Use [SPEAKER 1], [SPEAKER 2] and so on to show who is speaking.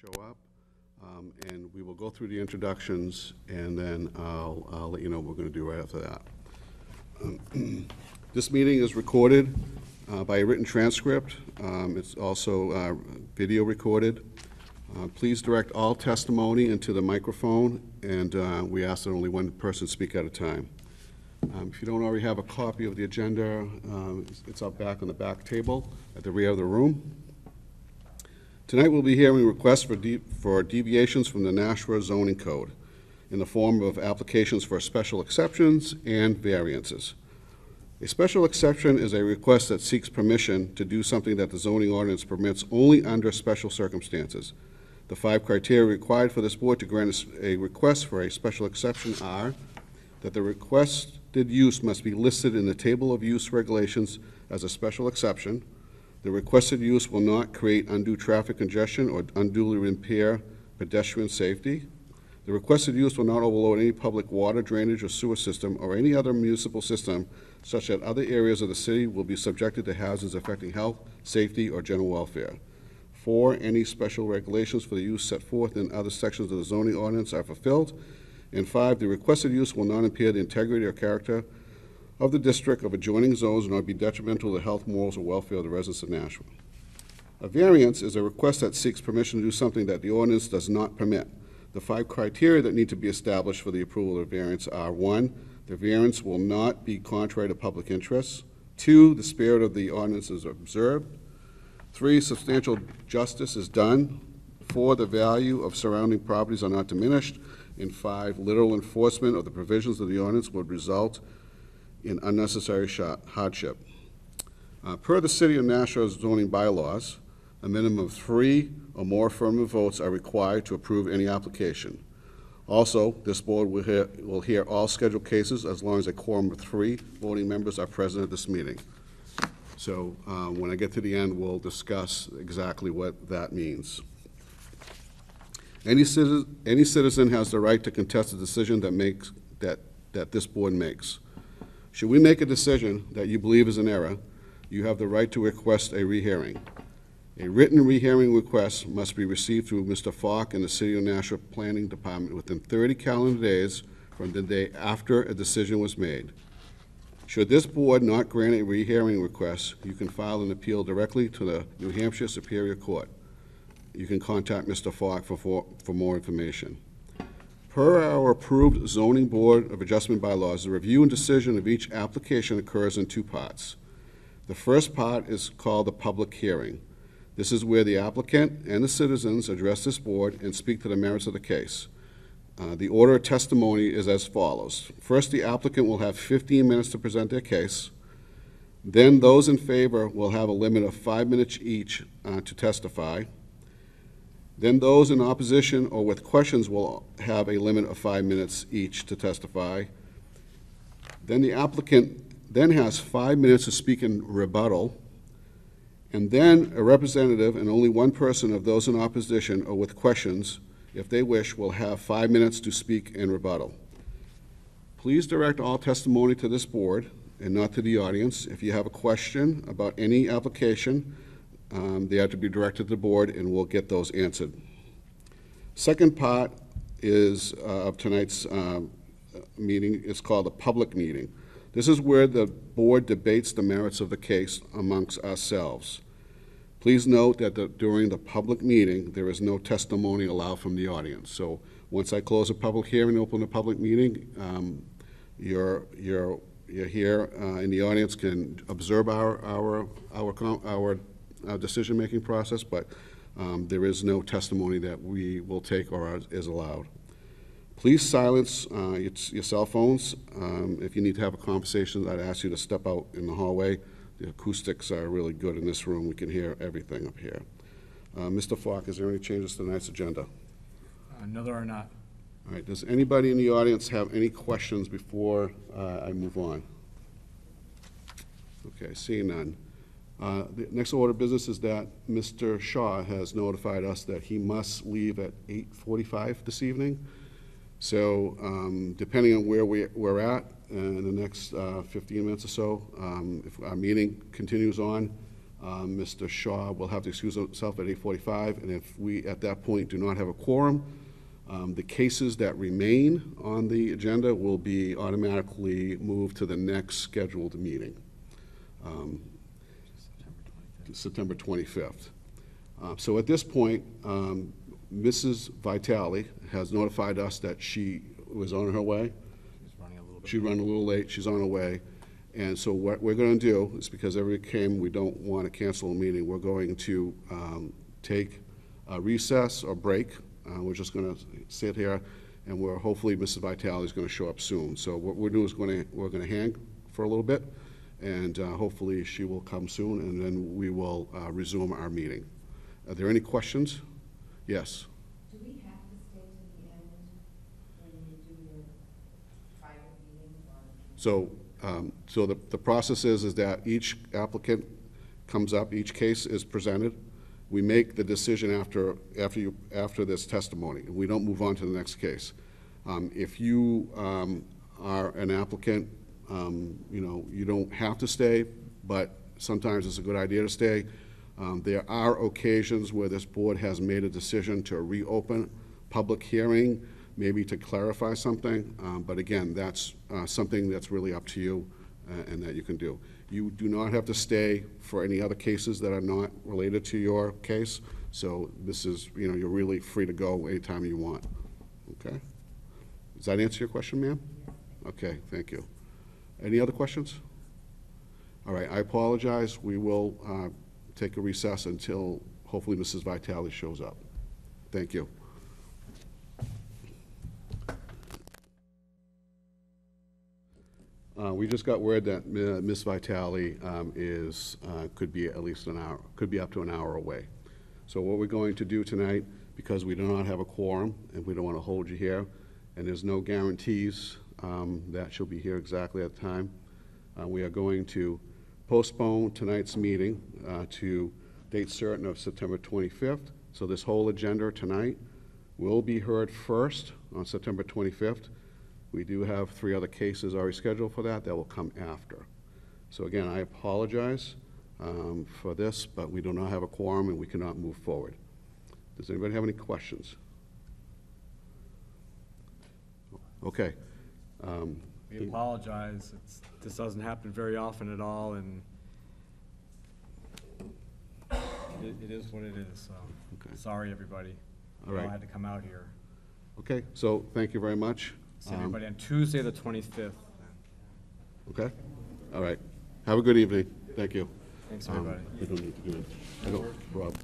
[SPEAKER 1] show up. And we will go through the introductions, and then I'll let you know what we're going to do right after that. This meeting is recorded by a written transcript. It's also video recorded. Please direct all testimony into the microphone, and we ask that only one person speak at a time. If you don't already have a copy of the agenda, it's up back on the back table at the rear of the room. Tonight we'll be hearing requests for deviations from the Nashua zoning code in the form of applications for special exceptions and variances. A special exception is a request that seeks permission to do something that the zoning ordinance permits only under special circumstances. The 5 criteria required for this board to grant a request for a special exception are that the requested use must be listed in the table of use regulations as a special exception. The requested use will not create undue traffic congestion or unduly impair pedestrian safety. The requested use will not overload any public water, drainage, or sewer system or any other municipal system such that other areas of the city will be subjected to hazards affecting health, safety, or general welfare. 4, any special regulations for the use set forth in other sections of the zoning ordinance are fulfilled. And 5, the requested use will not impair the integrity or character of the district of adjoining zones nor be detrimental to the health, morals, or welfare of the residents of Nashua. A variance is a request that seeks permission to do something that the ordinance does not permit. The 5 criteria that need to be established for the approval of a variance are: 1, the variance will not be contrary to public interests; 2, the spirit of the ordinance is observed; 3, substantial justice is done; 4, the value of surrounding properties are not diminished; and 5, literal enforcement of the provisions of the ordinance would result in unnecessary hardship. Per the City of Nashua zoning bylaws, a minimum of 3 or more affirmative votes are required to approve any application. Also, this board will hear all scheduled cases as long as a quorum of 3 voting members are present at this meeting. So when I get to the end, we'll discuss exactly what that means. Any citizen has the right to contest a decision that this board makes. Should we make a decision that you believe is an error, you have the right to request a rehearing. A written rehearing request must be received through Mr. Falk and the City of Nashua Planning Department within 30 calendar days from the day after a decision was made. Should this board not grant a rehearing request, you can file an appeal directly to the New Hampshire Superior Court. You can contact Mr. Falk for more information. Per our approved Zoning Board of Adjustment bylaws, the review and decision of each application occurs in 2 parts. The first part is called the public hearing. This is where the applicant and the citizens address this board and speak to the merits of the case. The order of testimony is as follows. First, the applicant will have 15 minutes to present their case. Then those in favor will have a limit of 5 minutes each to testify. Then those in opposition or with questions will have a limit of 5 minutes each to testify. Then the applicant then has 5 minutes to speak in rebuttal. And then a representative and only one person of those in opposition or with questions, if they wish, will have 5 minutes to speak in rebuttal. Please direct all testimony to this board and not to the audience. If you have a question about any application, they have to be directed to the board, and we'll get those answered. Second part is of tonight's meeting is called a public meeting. This is where the board debates the merits of the case amongst ourselves. Please note that during the public meeting, there is no testimony allowed from the audience. So once I close a public hearing and open a public meeting, you're here in the audience can observe our decision-making process, but there is no testimony that we will take or is allowed. Please silence your cell phones. If you need to have a conversation, I'd ask you to step out in the hallway. The acoustics are really good in this room. We can hear everything up here. Mr. Falk, is there any changes to tonight's agenda?
[SPEAKER 2] No, there are not.
[SPEAKER 1] All right, does anybody in the audience have any questions before I move on? Okay, seeing none. The next order of business is that Mr. Shaw has notified us that he must leave at 8:45 this evening. So depending on where we're at in the next 15 minutes or so, if our meeting continues on, Mr. Shaw will have to excuse himself at 8:45, and if we, at that point, do not have a quorum, the cases that remain on the agenda will be automatically moved to the next scheduled meeting, September 25th. So at this point, Mrs. Vitale has notified us that she was on her way.
[SPEAKER 2] She's running a little bit.
[SPEAKER 1] She ran a little late, she's on her way. And so what we're gonna do is, because everybody came, we don't want to cancel a meeting, we're going to take a recess or break. We're just gonna sit here, and hopefully Mrs. Vitale is gonna show up soon. So what we're doing is we're gonna hang for a little bit, and hopefully she will come soon, and then we will resume our meeting. Are there any questions? Yes?
[SPEAKER 3] Do we have to stay to the end when you do your private meeting or?
[SPEAKER 1] So the process is that each applicant comes up, each case is presented. We make the decision after this testimony. We don't move on to the next case. If you are an applicant, you don't have to stay, but sometimes it's a good idea to stay. There are occasions where this board has made a decision to reopen public hearing, maybe to clarify something, but again, that's something that's really up to you and that you can do. You do not have to stay for any other cases that are not related to your case, so this is, you're really free to go anytime you want, okay? Does that answer your question, ma'am? Okay, thank you. Any other questions? All right, I apologize. We will take a recess until hopefully Mrs. Vitale shows up. Thank you. We just got word that Ms. Vitale could be at least an hour, could be up to an hour away. So what we're going to do tonight, because we do not have a quorum and we don't want to hold you here, and there's no guarantees that she'll be here exactly at the time, we are going to postpone tonight's meeting to date certain of September 25th. So this whole agenda tonight will be heard first on September 25th. We do have 3 other cases already scheduled for that will come after. So again, I apologize for this, but we do not have a quorum and we cannot move forward. Does anybody have any questions? Okay.
[SPEAKER 2] We apologize. This doesn't happen very often at all, and it is what it is, so.
[SPEAKER 1] Okay.
[SPEAKER 2] Sorry, everybody.
[SPEAKER 1] All
[SPEAKER 2] We all
[SPEAKER 1] right.
[SPEAKER 2] had to come out here.
[SPEAKER 1] Okay, so thank you very much.
[SPEAKER 2] See everybody on Tuesday, the 25th.
[SPEAKER 1] Okay? All right. Have a good evening. Thank you.
[SPEAKER 2] Thanks, everybody.
[SPEAKER 1] We don't need to do it. I don't, Rob.